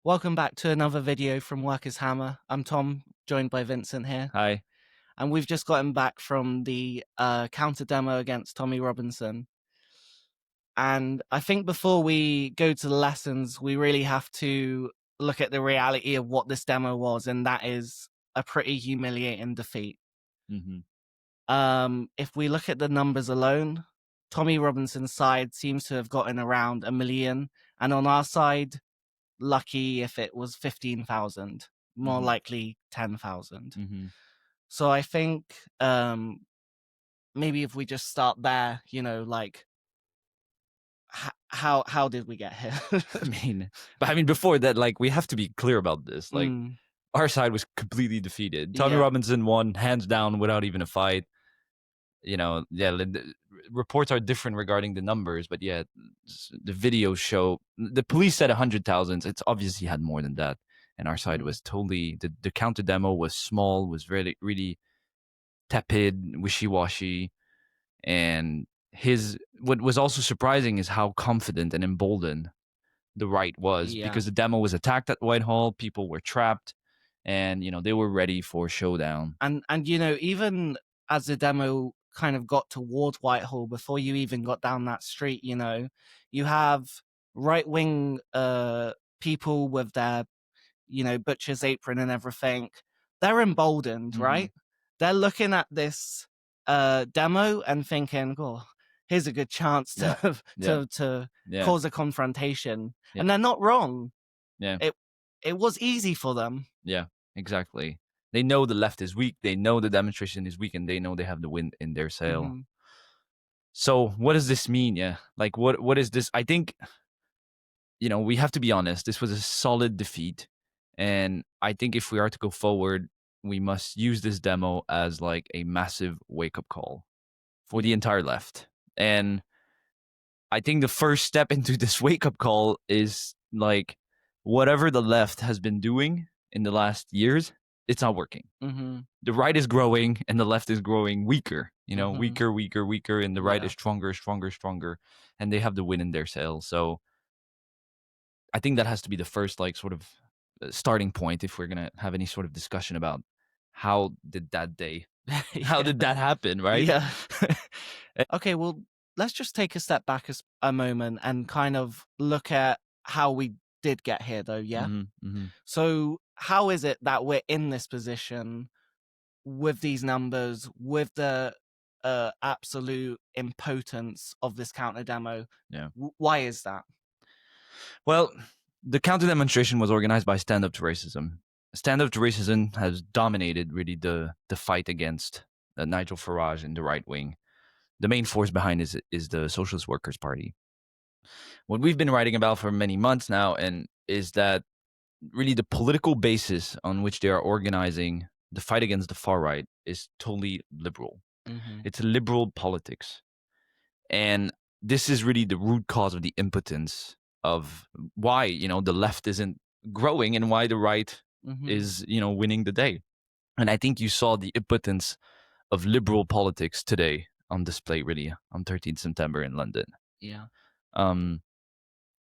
Welcome back to another video from Workers Hammer. I'm Tom, joined by Vincent here. Hi. And we've just gotten back from the counter demo against Tommy Robinson. And I think before we go to the lessons, we really have to look at the reality of what this demo was, and that is a pretty humiliating defeat. If we look at the numbers alone, Tommy Robinson's side seems to have gotten around 1 million, and on our side, lucky if it was 15,000, more likely 10,000. So I think maybe if we just start there, like how did we get here? I mean, before that, like, we have to be clear about this. Like, our side was completely defeated. Tommy Robinson won hands down without even a fight. The reports are different regarding the numbers, but yeah, the videos show the police said 100,000. It's obvious he had more than that, and our side was totally the counter demo was small, was really really tepid, wishy washy, and what was also surprising is how confident and emboldened the right was because the demo was attacked at Whitehall, people were trapped, and they were ready for showdown. And even as the demo kind of got towards Whitehall, before you even got down that street, you have right-wing people with their butcher's apron and everything. They're emboldened, right? They're looking at this demo and thinking, oh, here's a good chance to cause a confrontation. And they're not wrong. It was easy for them. Yeah, exactly. They know the left is weak. They know the demonstration is weak, and they know they have the wind in their sail. So what does this mean? Yeah, like what is this? I think, we have to be honest. This was a solid defeat. And I think if we are to go forward, we must use this demo as like a massive wake-up call for the entire left. And I think the first step into this wake-up call is like whatever the left has been doing in the last years, it's not working. The right is growing and the left is growing weaker, weaker, and the right is stronger, and they have the wind in their sails. So I think that has to be the first like sort of starting point if we're gonna have any sort of discussion about how did that happen, right? Yeah. Okay, well, let's just take a step back a moment and kind of look at how we did get here, though. Yeah. So how is it that we're in this position with these numbers, with the absolute impotence of this counter demo? Yeah. Why is that? Well, the counter demonstration was organized by Stand Up to Racism. Stand Up to Racism has dominated really the fight against Nigel Farage and the right wing. The main force behind is the Socialist Workers' Party. What we've been writing about for many months now, and is that really the political basis on which they are organizing the fight against the far right is totally liberal. It's liberal politics. And this is really the root cause of the impotence of why, the left isn't growing and why the right is, winning the day. And I think you saw the impotence of liberal politics today on display really on 13th September in London. Yeah.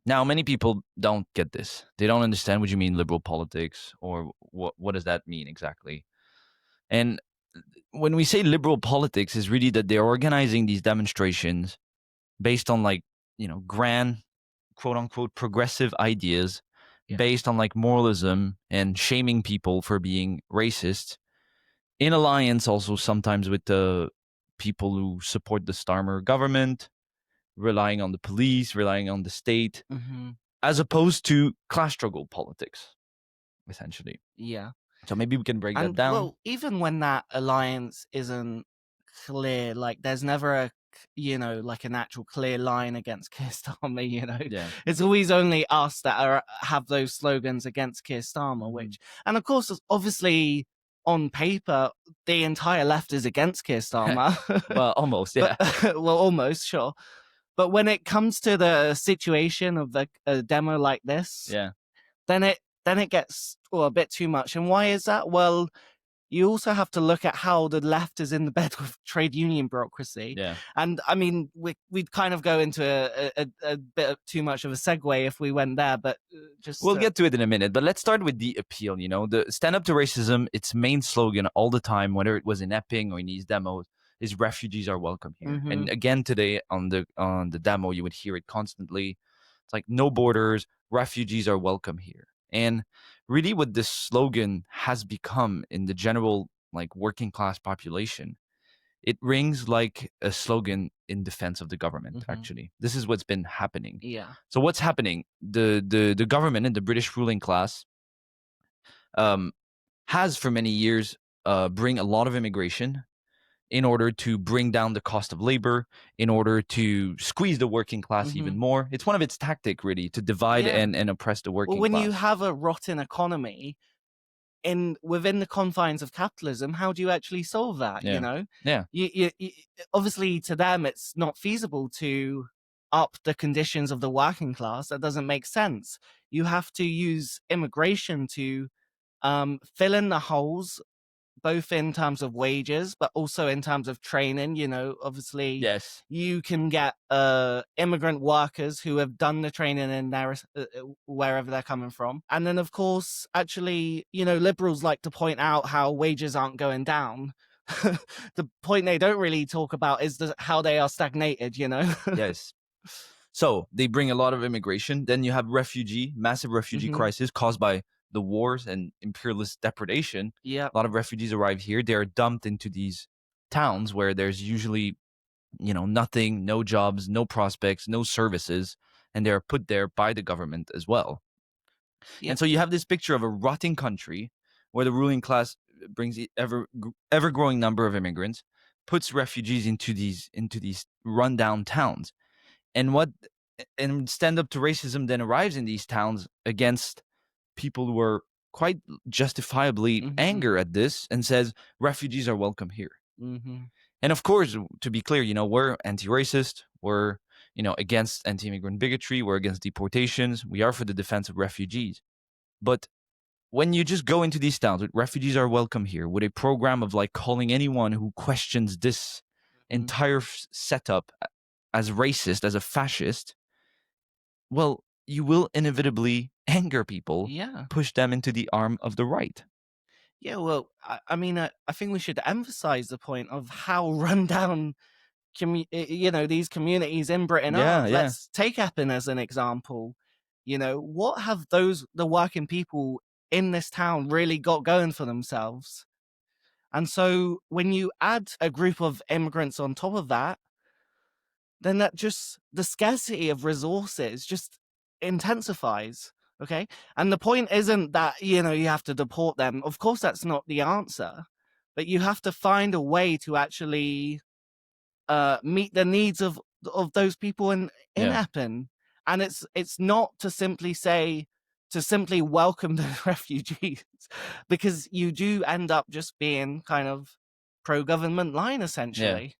Now, many people don't get this. They don't understand what you mean liberal politics, or what does that mean exactly. And when we say liberal politics, is really that they're organizing these demonstrations based on like, grand, quote unquote, progressive ideas, based on like moralism and shaming people for being racist, in alliance also sometimes with the people who support the Starmer government, relying on the police, relying on the state, as opposed to class struggle politics, essentially. Yeah. So maybe we can break that down. Well, even when that alliance isn't clear, like there's never a like an actual clear line against Keir Starmer. It's always only us that have those slogans against Keir Starmer, which, and of course, obviously on paper the entire left is against Keir Starmer. Well, almost, yeah. Well, almost, sure. But when it comes to the situation of a demo like this, then it gets a bit too much. And why is that? Well, you also have to look at how the left is in the bed with trade union bureaucracy. Yeah. And I mean, we'd kind of go into a bit of too much of a segue if we went there, but We'll get to it in a minute, but let's start with the appeal. You know, the stand up to racism, its main slogan all the time, whether it was in Epping or in these demos, is refugees are welcome here. And again today on the demo, you would hear it constantly. It's like no borders, refugees are welcome here. And really what this slogan has become in the general like working class population, it rings like a slogan in defense of the government, actually. This is what's been happening. Yeah. So what's happening? The government and the British ruling class has for many years bring a lot of immigration in order to bring down the cost of labor, in order to squeeze the working class even more. It's one of its tactic, really, to divide Yeah. and oppress the Well, working when you class. have a rotten economy within the confines of capitalism, how do you actually solve that? You Yeah. know, Yeah. you obviously to them it's not feasible to up the conditions of the working class. That doesn't make sense. You have to use immigration to fill in the holes, both in terms of wages, but also in terms of training. You know, obviously, Yes. you can get immigrant workers who have done the training in their wherever they're coming from, and then of course, actually, you know, liberals like to point out how wages aren't going down. The point they don't really talk about is how they are stagnated. You know. Yes. So they bring a lot of immigration. Then you have massive refugee crisis caused by the wars and imperialist depredation. Yeah. A lot of refugees arrive here. They are dumped into these towns where there's usually, you know, nothing, no jobs, no prospects, no services, and they are put there by the government as well. Yeah. And so you have this picture of a rotting country where the ruling class brings the ever growing number of immigrants, puts refugees into these rundown towns, and stand up to racism then arrives in these towns against people who are quite justifiably anger at this and says refugees are welcome here. And of course, to be clear, you know, we're anti-racist, we're, you know, against anti-immigrant bigotry, we're against deportations, we are for the defense of refugees. But when you just go into these towns with refugees are welcome here, with a program of like calling anyone who questions this entire setup as racist, as a fascist, well, you will inevitably anger people, Yeah. push them into the arm of the right. Yeah, well, I mean, I think we should emphasize the point of how rundown, you know, these communities in Britain are. Yeah, yeah. Let's take Epping as an example. You know, what have the working people in this town really got going for themselves? And so when you add a group of immigrants on top of that, then that just the scarcity of resources just intensifies. Okay. And the point isn't that, you know, you have to deport them. Of course, that's not the answer, but you have to find a way to actually meet the needs of those people in Yeah. Epping. And it's not to simply welcome the refugees, because you do end up just being kind of pro-government line, essentially.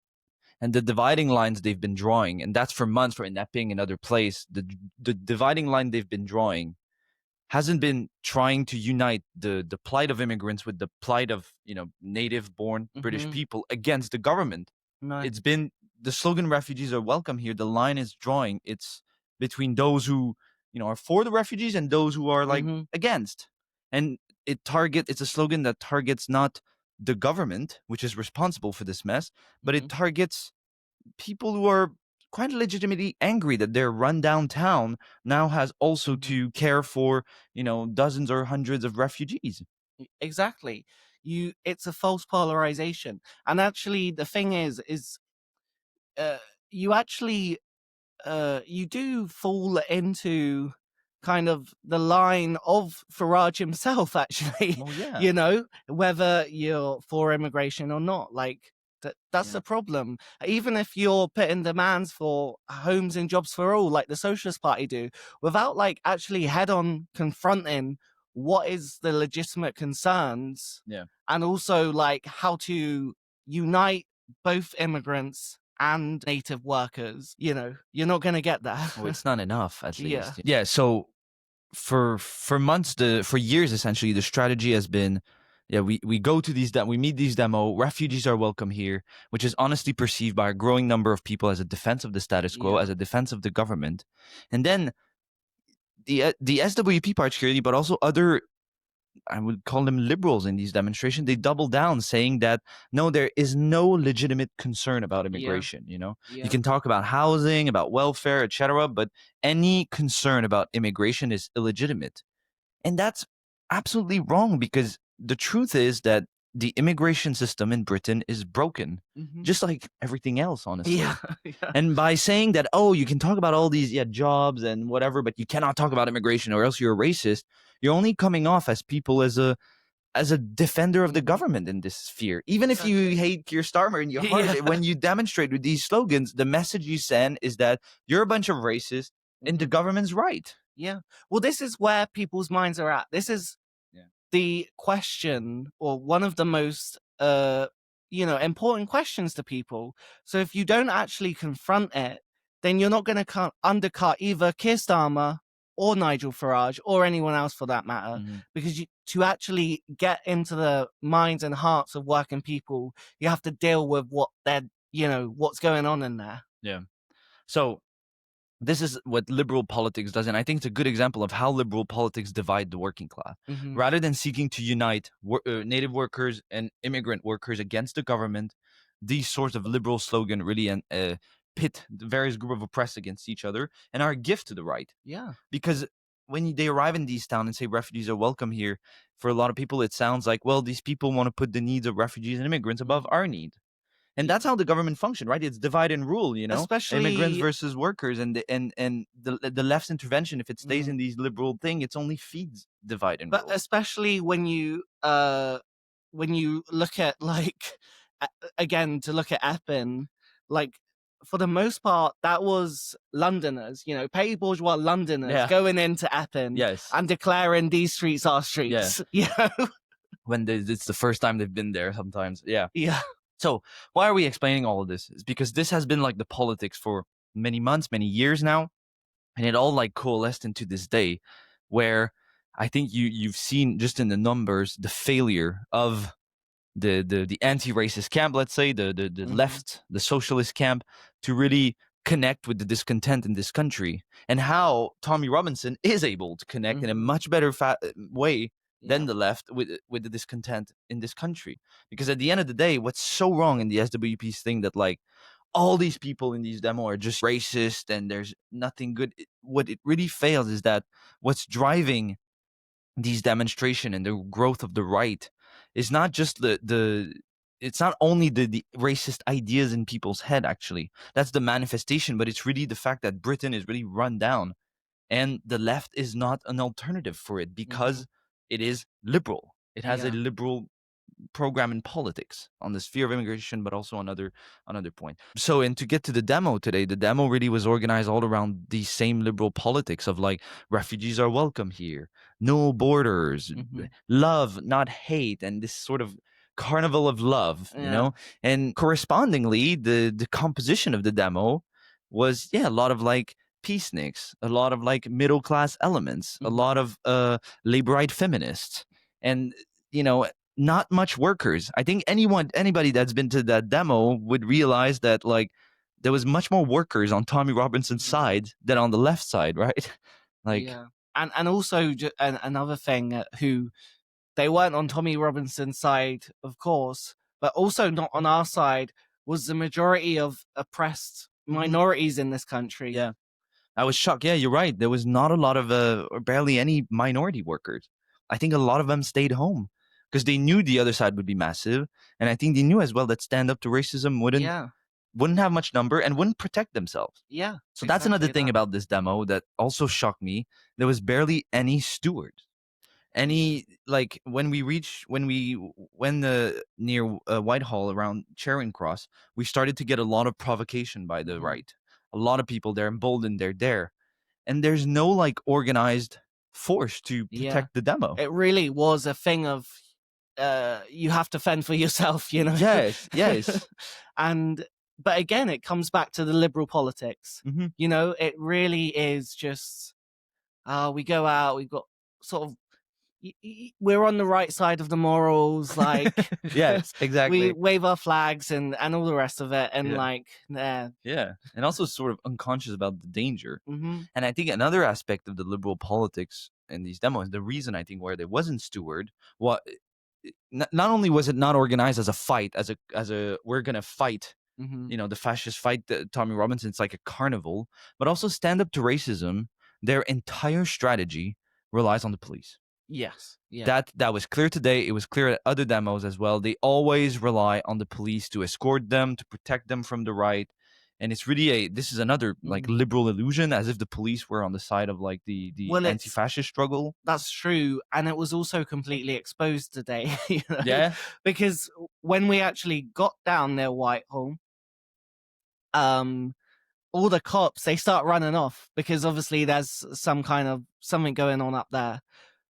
And the dividing lines they've been drawing, and that's for months for Epping and other place, the dividing line they've been drawing hasn't been trying to unite the plight of immigrants with the plight of, you know, native born British people against the government. No. It's been the slogan refugees are welcome here. The line is drawing. It's between those who, you know, are for the refugees and those who are like against. And it's a slogan that targets not the government, which is responsible for this mess, but it targets people who are quite legitimately angry that their rundown town now has also to care for, you know, dozens or hundreds of refugees. Exactly. It's a false polarization. And actually the thing is uh, you actually you do fall into kind of the line of Farage himself, actually. Well, yeah. You know, whether you're for immigration or not. Like that's the problem. Even if you're putting demands for homes and jobs for all, like the Socialist Party do, without like actually head on confronting what is the legitimate concerns, and also like how to unite both immigrants and native workers, you know, you're not going to get that. Well, it's not enough, at Yeah. least. Yeah. So for months, for years, essentially, the strategy has been, Yeah, we go to these we meet these demo. Refugees are welcome here, which is honestly perceived by a growing number of people as a defense of the status quo, Yeah. as a defense of the government. And then the SWP particularly, but also other, I would call them liberals in these demonstrations, they double down saying that no, there is no legitimate concern about Yeah. immigration. You know, you Yeah. can talk about housing, about welfare, etc., but any concern about immigration is illegitimate. And that's absolutely wrong, because the truth is that the immigration system in Britain is broken, Hmm. just like everything else, Yeah. honestly. Yeah. And by saying that, oh, you can talk about all these jobs and whatever, but you cannot talk about immigration or else you're a racist, you're only coming off as people as a defender of the Hmm. government in this sphere. Even if you Exactly. hate Keir Starmer in your heart, Yeah. when you demonstrate with these slogans, the message you send is that you're a bunch of racists and the Hmm. government's right. Yeah. Well, this is where people's minds are at. This is Yeah. the question, or one of the most important questions to people. So if you don't actually confront it, then you're not going to undercut either Keir Starmer or Nigel Farage or anyone else for that matter, Mhm. because to actually get into the minds and hearts of working people, you have to deal with what's going on in there. Yeah. So this is what liberal politics does, and I think it's a good example of how liberal politics divide the working class. Hmm. Rather than seeking to unite native workers and immigrant workers against the government, these sorts of liberal slogan really pit the various group of oppressed against each other and are a gift to the right. Yeah. Because when they arrive in these towns and say refugees are welcome here, for a lot of people it sounds like, well, these people want to put the needs of refugees and immigrants above Hmm. our need. And that's how the government functioned, right? It's divide and rule, immigrants Especially. versus workers, and the left's intervention, if it stays Mhm. in these liberal thing, it's only feeds divide and But rule. especially when you look at like again, to look at Epping, like for the most part that was Londoners, petty bourgeois Londoners Yeah. going into Epping Yes. and declaring these streets are Yeah. streets. When it's the first time they've been there, sometimes. Yeah. Yeah. So why are we explaining all of this? Is because this has been like the politics for many months, many years now, and it all like coalesced into this day, where I think you've seen just in the numbers the failure of the anti-racist camp, let's say the Hmm. left, the socialist camp, to really connect with the discontent in this country, and how Tommy Robinson is able to connect in a Hmm. much better way than Yeah. the left with the discontent in this country. Because at the end of the day, what's so wrong in the SWP's thing that like all these people in these demo are just racist and there's nothing good. What it really fails is that what's driving these demonstration and the growth of the right is not just the it's not only the racist ideas in people's head. Actually, that's the manifestation, but it's really the fact that Britain is really run down and the left is not an alternative for it, Hmm. because it is liberal. It has a Yeah. liberal program in politics on the sphere of immigration, but also on other point. So, and to get to the demo today, the demo really was organized all around the same liberal politics of like refugees are welcome here, no borders, Hmm. love, not hate, and this sort of carnival of love, Yeah. And correspondingly, the composition of the demo was a lot of like peaceniks, a lot of like middle class elements, a lot Hmm. of laborite feminists, and you know not much workers. I think anybody that's been to that demo would realize that like there was much more workers on Tommy Robinson's Hmm. side than on the left side, right? Like, Yeah. And also another thing, who they weren't on Tommy Robinson's side, of course, but also not on our side was the majority of oppressed mhm, minorities in this country. yeah, I was shocked. Yeah, you're right. There was not a lot of or barely any minority workers. I think a lot of them stayed home because they knew the other side would be massive, and I think they knew as well that stand up to racism Yeah. wouldn't have much number and wouldn't protect themselves. Yeah. So that's another Exactly thing that. about this demo that also shocked me. There was barely any stewards. Any like when the near Whitehall around Charing Cross, we started to get a lot of provocation by the Hmm. right. A lot of people, they're emboldened, they're there, and there's no like organized force to Yeah. protect the demo. It really was a thing of you have to fend for yourself, Yes, yes. and but again, it comes back to the liberal politics. Hmm. It really is just we go out, we've got sort of we're on the right side of the morals, like Yes, we exactly. wave our flags and all the rest of it, and Yeah. like, yeah. Yeah, and also sort of unconscious about the danger. Mm-hmm. And I think another aspect of the liberal politics in these demos, the reason I think where there wasn't steward, what not only was it not organized as a fight, as a we're gonna fight, Mm-hmm. the fascist fight, Tommy Robinson, it's like a carnival, but also stand up to racism. Their entire strategy relies on the police. Yes. Yeah. That was clear today. It was clear at other demos as well. They always rely on the police to escort them, to protect them from the right. And it's really this is another like Mm. liberal illusion, as if the police were on the side of like the Well, anti-fascist struggle. that's true, and it was also completely exposed today, Yeah. because when we actually got down near Whitehall, um, all the cops, they start running off because obviously there's some kind of something going on up there.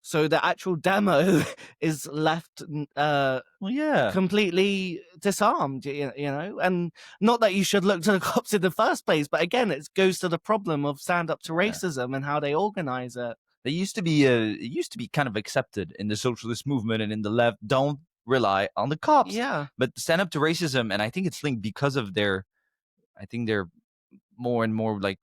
So the actual demo is left Well, yeah. completely disarmed, and not that you should look to the cops in the first place, but again, it goes to the problem of stand up to Yeah. racism and how they organize it. They used to be it used to be kind of accepted in the socialist movement and in the left. Don't rely on the cops, Yeah. but stand up to racism. And I think it's linked because of I think they're more and more like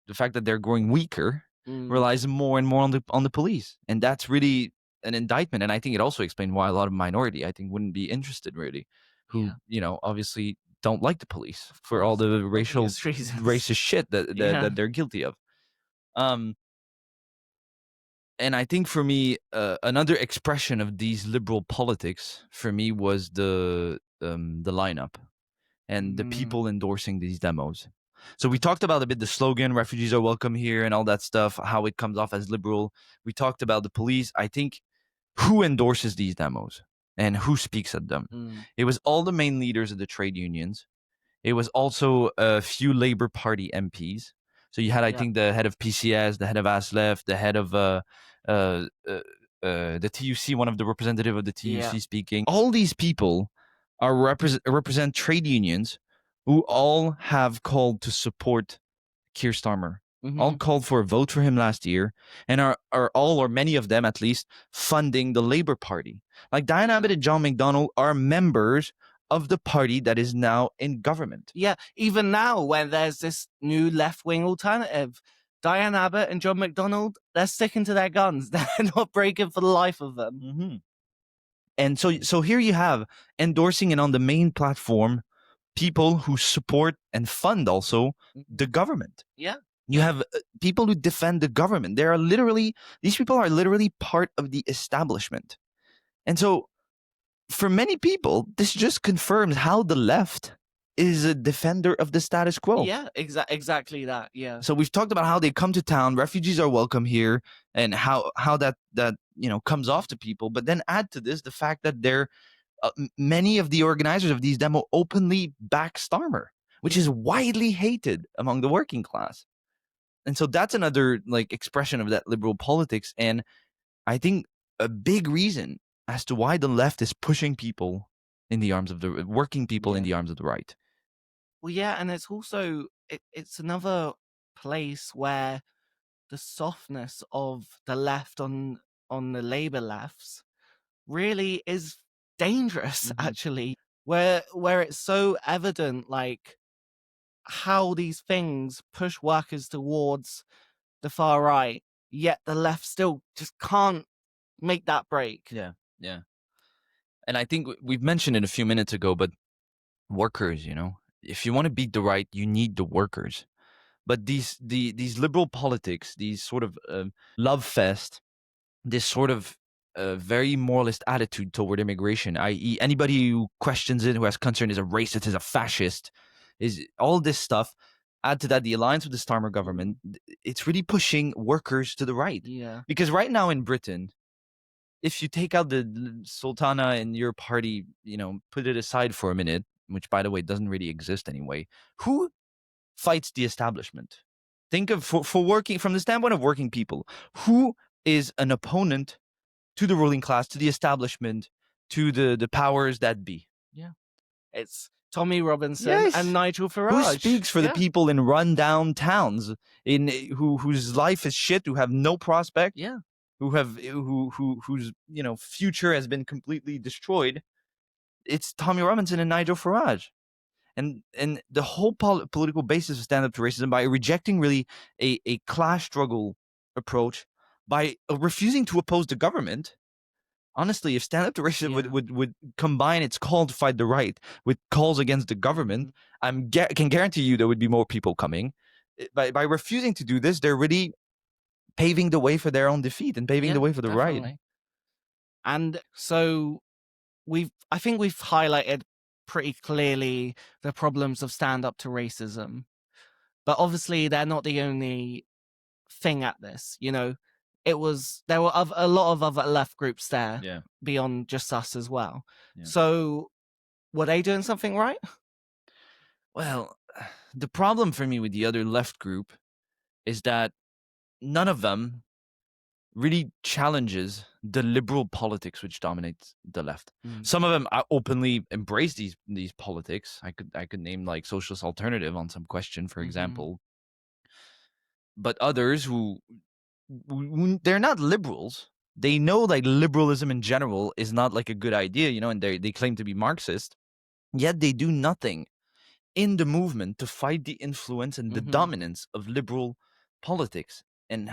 the fact that they're growing weaker Mm. relies more and more on the police, and that's really an indictment. And I think it also explained why a lot of minority, I think, wouldn't be interested really, who Yeah. obviously don't like the police Of for all course. the racial Obvious reasons. racist shit Yeah. that they're guilty of. Um, and I think for me, another expression of these liberal politics for me was the lineup and the Mm. people endorsing these demos. So we talked about a bit the slogan, refugees are welcome here, and all that stuff, how it comes off as liberal. We talked about the police. I think who endorses these demos and who speaks at them? Mm. It was all the main leaders of the trade unions. It was also a few Labour Party MPs. So you had, I Yeah. think, the head of PCS, the head of ASLEF, the head of the TUC, one of the representative of the TUC Yeah. speaking. All these people are represent trade unions who all have called to support Keir Starmer. All Mm-hmm. called for a vote for him last year, and are all, or many of them at least, funding the Labour Party. Like Diane Abbott and John McDonnell are members of the party that is now in government. Yeah. Even now, when there's this new left wing alternative, Diane Abbott and John McDonnell, they're sticking to their guns. They're not breaking for the life of them. Mm-hmm. And so here you have endorsing it on the main platform people who support and fund also the government. Yeah. You have people who defend the government. These people are literally part of the establishment. And so for many people, this just confirms how the left is a defender of the status quo. Yeah, exactly that. Yeah. So we've talked about how they come to town, refugees are welcome here, and how that comes off to people. But then add to this the fact that many of the organizers of these demo openly back Starmer, which is widely hated among the working class. And so that's another like expression of that liberal politics. And I think a big reason as to why the left is pushing people in the arms of the working people in the arms of the right. Well, yeah, and it's also it's another place where the softness of the left on the Labour lefts really is dangerous, actually, where it's so evident, like how these things push workers towards the far right, yet the left still just can't make that break. Yeah, yeah. And I think we've mentioned it a few minutes ago, but workers, if you want to beat the right, you need the workers. But these liberal politics, these sort of love fest, this sort of very moralist attitude toward immigration, i.e., anybody who questions it, who has concern, is a racist, is a fascist, is all this stuff. Add to that the alliance with the Starmer government. It's really pushing workers to the right. Yeah. Because right now in Britain, if you take out the Sultana and your party, put it aside for a minute, which by the way doesn't really exist anyway, who fights the establishment? Think of for working from the standpoint of working people, who is an opponent to the ruling class, to the establishment, to the powers that be? Yeah. It's Tommy Robinson Yes. and Nigel Farage. Who speaks for the people in rundown towns whose life is shit, who have no prospect? Yeah. whose future has been completely destroyed. It's Tommy Robinson and Nigel Farage. And the whole political basis of stand up to racism, by rejecting really a class struggle approach, by refusing to oppose the government. Honestly, if stand up to racism would combine its call to fight the right with calls against the government, can guarantee you there would be more people coming. By refusing to do this, they're really paving the way for their own defeat and paving the way for the definitely. right. And so I think we've highlighted pretty clearly the problems of stand up to racism. But obviously they're not the only thing at this, there were a lot of other left groups there beyond just us as well. So were they doing something right? Well, the problem for me with the other left group is that none of them really challenges the liberal politics which dominates the left. Some of them openly embrace these politics. I could name like Socialist Alternative on some question, for example. But others who they're not liberals. They know like liberalism in general is not like a good idea, and they claim to be Marxist. Yet they do nothing in the movement to fight the influence and the dominance of liberal politics and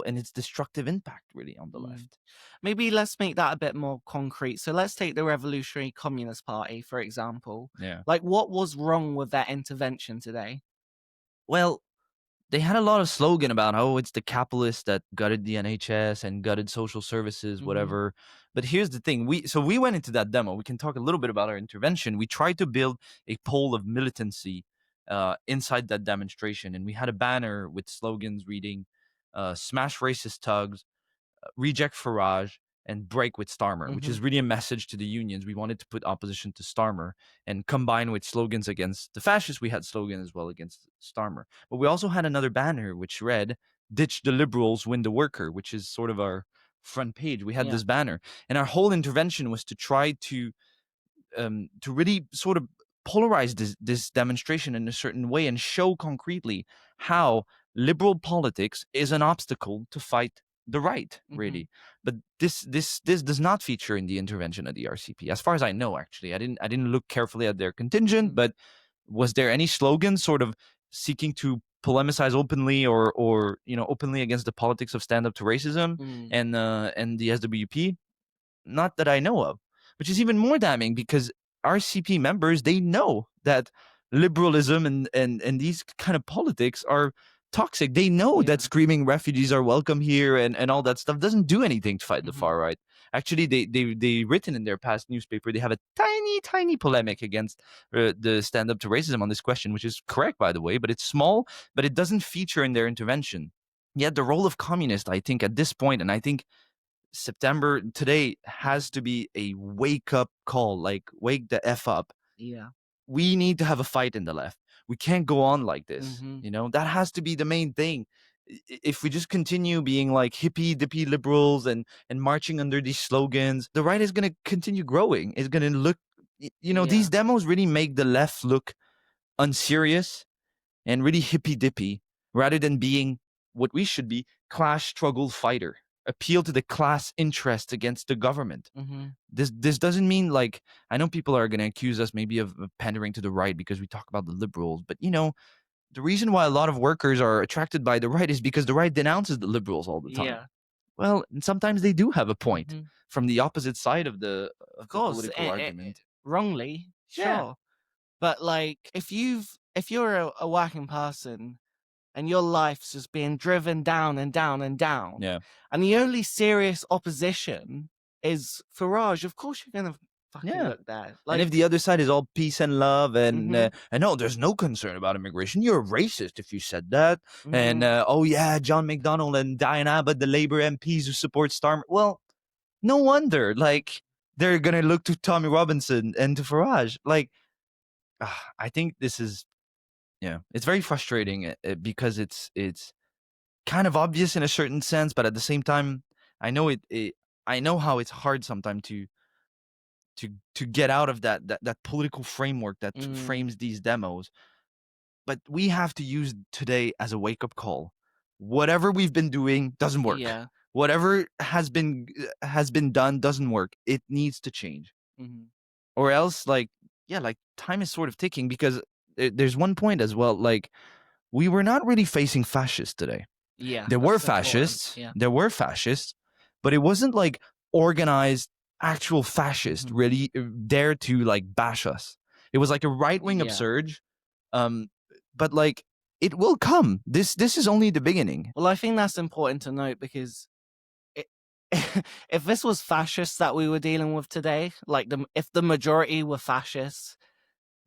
its destructive impact really on the left. Maybe let's make that a bit more concrete. So let's take the Revolutionary Communist Party, for example. Yeah. Like, what was wrong with their intervention today? Well, they had a lot of slogan about how it's the capitalists that gutted the NHS and gutted social services, whatever. But here's the thing. We went into that demo. We can talk a little bit about our intervention. We tried to build a pole of militancy inside that demonstration. And we had a banner with slogans reading, smash racist thugs, reject Farage, and break with Starmer, which is really a message to the unions. We wanted to put opposition to Starmer and combine with slogans against the fascists. We had slogans as well against Starmer. But we also had another banner which read, ditch the liberals, win the worker, which is sort of our front page. We had this banner. And our whole intervention was to try to really sort of polarize this demonstration in a certain way and show concretely how liberal politics is an obstacle to fight the right, really. But this does not feature in the intervention of the RCP, as far as I know. Actually, I didn't look carefully at their contingent, but was there any slogan sort of seeking to polemicize openly or openly against the politics of stand up to racism and the SWP? Not that I know of, which is even more damning because RCP members, they know that liberalism and these kind of politics are toxic. They know that screaming refugees are welcome here and all that stuff doesn't do anything to fight the far right. Actually, they written in their past newspaper, they have a tiny polemic against the stand up to racism on this question, which is correct, by the way, but it's small, but it doesn't feature in their intervention. Yet the role of communists, I think, at this point, and I think September today has to be a wake up call, like wake the F up. Yeah. We need to have a fight in the left. We can't go on like this. That has to be the main thing. If we just continue being like hippie dippy liberals and marching under these slogans, the right is going to continue growing. It's going to look, these demos really make the left look unserious and really hippie dippy rather than being what we should be, class struggle fighter. Appeal to the class interest against the government. This doesn't mean like, I know people are going to accuse us maybe of pandering to the right because we talk about the liberals, but the reason why a lot of workers are attracted by the right is because the right denounces the liberals all the time. Yeah. Well, sometimes they do have a point from the opposite side of the political argument. Wrongly, sure. But like, if you're a working person and your life's just being driven down and down and down. Yeah. And the only serious opposition is Farage. Of course you're gonna fucking look there. Like, and if the other side is all peace and love and no, there's no concern about immigration, you're a racist if you said that. And oh yeah, John McDonnell and Diane Abbott, the Labour MPs who support Starmer. Well, no wonder. Like, they're gonna look to Tommy Robinson and to Farage. Like, I think this is. Yeah, it's very frustrating because it's kind of obvious in a certain sense, but at the same time, I know I know how it's hard sometimes to get out of that political framework that frames these demos. But we have to use today as a wake up call. Whatever we've been doing doesn't work. Yeah. whatever has been done doesn't work. It needs to change, or else, like, yeah, like time is sort of ticking, because there's one point as well. Like, we were not really facing fascists today. Yeah, There were that's important. fascists. Yeah. There were fascists, but it wasn't like organized actual fascists really dare to like bash us. It was like a right wing upsurge. But like, it will come. This is only the beginning. Well, I think that's important to note, because it, if this was fascists that we were dealing with today, like if the majority were fascists,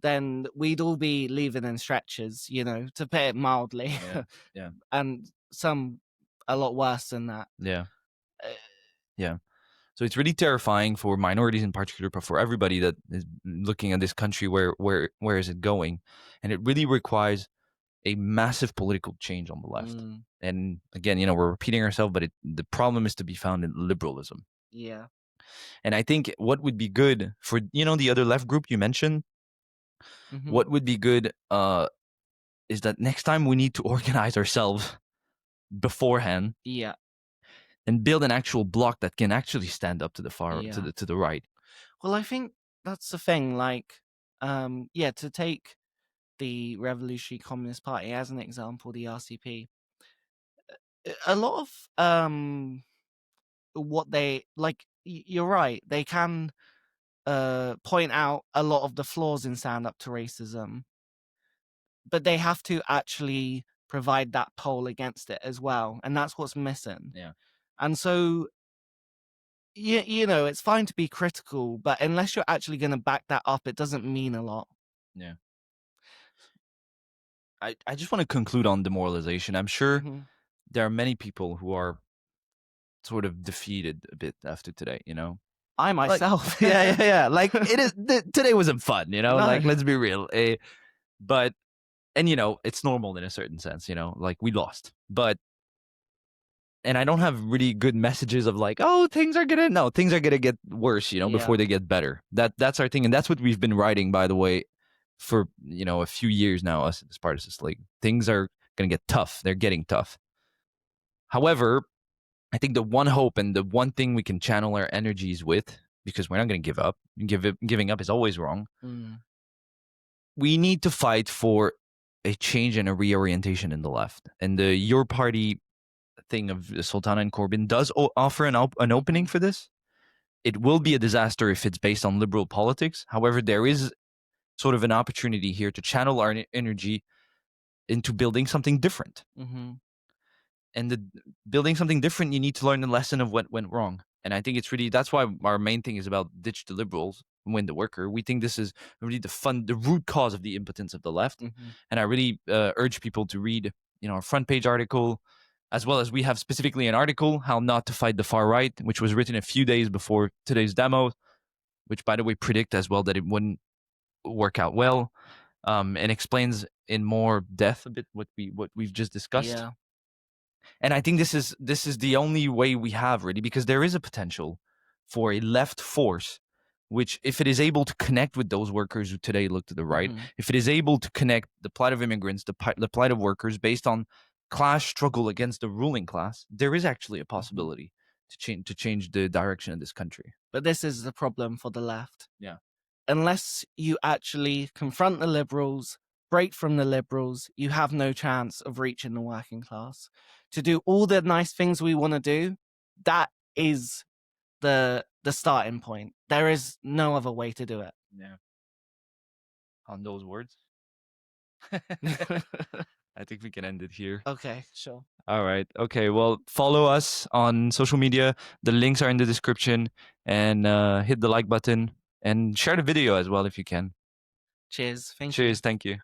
then we'd all be leaving in stretchers, you know, to put it mildly. Yeah. And some a lot worse than that. Yeah. Yeah. So it's really terrifying for minorities in particular, but for everybody that is looking at this country, where is it going? And it really requires a massive political change on the left. And again, we're repeating ourselves, but the problem is to be found in liberalism. Yeah. And I think what would be good for, the other left group you mentioned, what would be good is that next time we need to organize ourselves beforehand. Yeah. And build an actual bloc that can actually stand up to the far to the right. Well, I think that's the thing. Like, to take the Revolutionary Communist Party as an example, the RCP, a lot of what they like. You're right. They can point out a lot of the flaws in stand up to racism, but they have to actually provide that poll against it as well, and that's what's missing. Yeah. And so, it's fine to be critical, but unless you're actually going to back that up, it doesn't mean a lot. Yeah. I just want to conclude on demoralization. I'm sure there are many people who are sort of defeated a bit after today, I myself. Like, yeah. Like, it is today wasn't fun, No. Like, let's be real. But it's normal in a certain sense, like, we lost. And I don't have really good messages of like, oh, things are gonna get worse, before they get better. That's our thing, and that's what we've been writing, by the way, for a few years now. Us at the Spartacus League, things are gonna get tough. They're getting tough. However, I think the one hope and the one thing we can channel our energies with, because we're not gonna give up. Giving up is always wrong. We need to fight for a change and a reorientation in the left, and your party thing of Sultana and Corbyn does offer an opening for this. It will be a disaster if it's based on liberal politics. However, there is sort of an opportunity here to channel our energy into building something different. And building something different, you need to learn the lesson of what went wrong. And I think that's why our main thing is about ditch the liberals, win the worker. We think this is really the root cause of the impotence of the left. And I really urge people to read, our front page article, as well as we have specifically an article, How Not to Fight the Far Right, which was written a few days before today's demo, which, by the way, predict as well that it wouldn't work out well, and explains in more depth a bit what we've just discussed. Yeah. And I think this is the only way we have, really, because there is a potential for a left force, which, if it is able to connect with those workers who today look to the right, if it is able to connect the plight of immigrants, the plight of workers based on class struggle against the ruling class, there is actually a possibility to change the direction of this country. But this is the problem for the left. Yeah. Unless you actually confront the liberals, break from the liberals, you have no chance of reaching the working class. To do all the nice things we want to do, that is the starting point. There is no other way to do it. Yeah. On those words, I think we can end it here. Okay, sure. All right. Okay. Well, follow us on social media. The links are in the description, and hit the like button and share the video as well if you can. Cheers. Cheers. Thank you.